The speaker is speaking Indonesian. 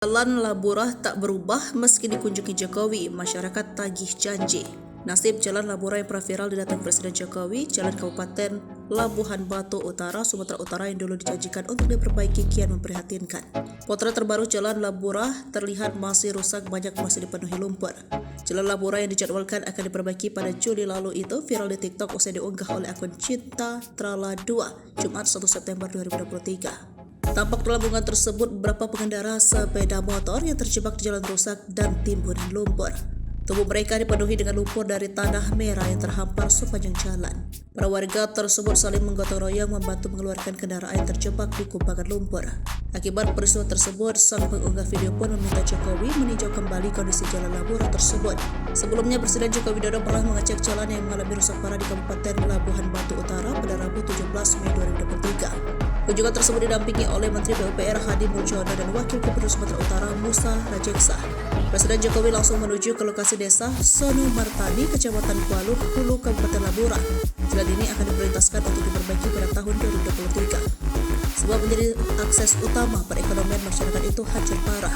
Jalan Laburah tak berubah meski dikunjungi Jokowi, masyarakat tagih janji. Nasib Jalan Laburah yang pernah viral didatangi Presiden Jokowi, Jalan Kabupaten Labuhan Batu Utara, Sumatera Utara yang dulu dijanjikan untuk diperbaiki kian memprihatinkan. Potret terbaru Jalan Laburah terlihat masih rusak, banyak masih dipenuhi lumpur. Jalan Laburah yang dijadwalkan akan diperbaiki pada Juli lalu itu viral di TikTok usai diunggah oleh akun Cinta Trala 2, Jumat 1 September 2023. Tampak dalam unggahan tersebut beberapa pengendara sepeda motor yang terjebak di jalan rusak dan timbunan lumpur. Tubuh mereka dipenuhi dengan lumpur dari tanah merah yang terhampar sepanjang jalan. Para warga tersebut saling menggotong royong membantu mengeluarkan kendaraan yang terjebak di kubangan lumpur. Akibat peristiwa tersebut, sang pengunggah video pun meminta Jokowi meninjau kembali kondisi jalan Laburah tersebut. Sebelumnya, Presiden Joko Widodo pernah mengecek jalan yang mengalami rusak parah di Kabupaten Labuhan Batu Utara pada Rabu 17 Mei 2023. Kunjungan tersebut didampingi oleh Menteri PUPR Hadi Mulyono dan Wakil Gubernur Sumatera Utara Musa Rajeksa. Presiden Jokowi langsung menuju ke lokasi desa Sono Martani, Kecamatan Kualuk, Hulu, Kabupaten Laburah. Jalan ini akan diprioritaskan untuk diperbaiki pada tahun 2023. Sebab menjadi akses utama perekonomian masyarakat itu hancur parah.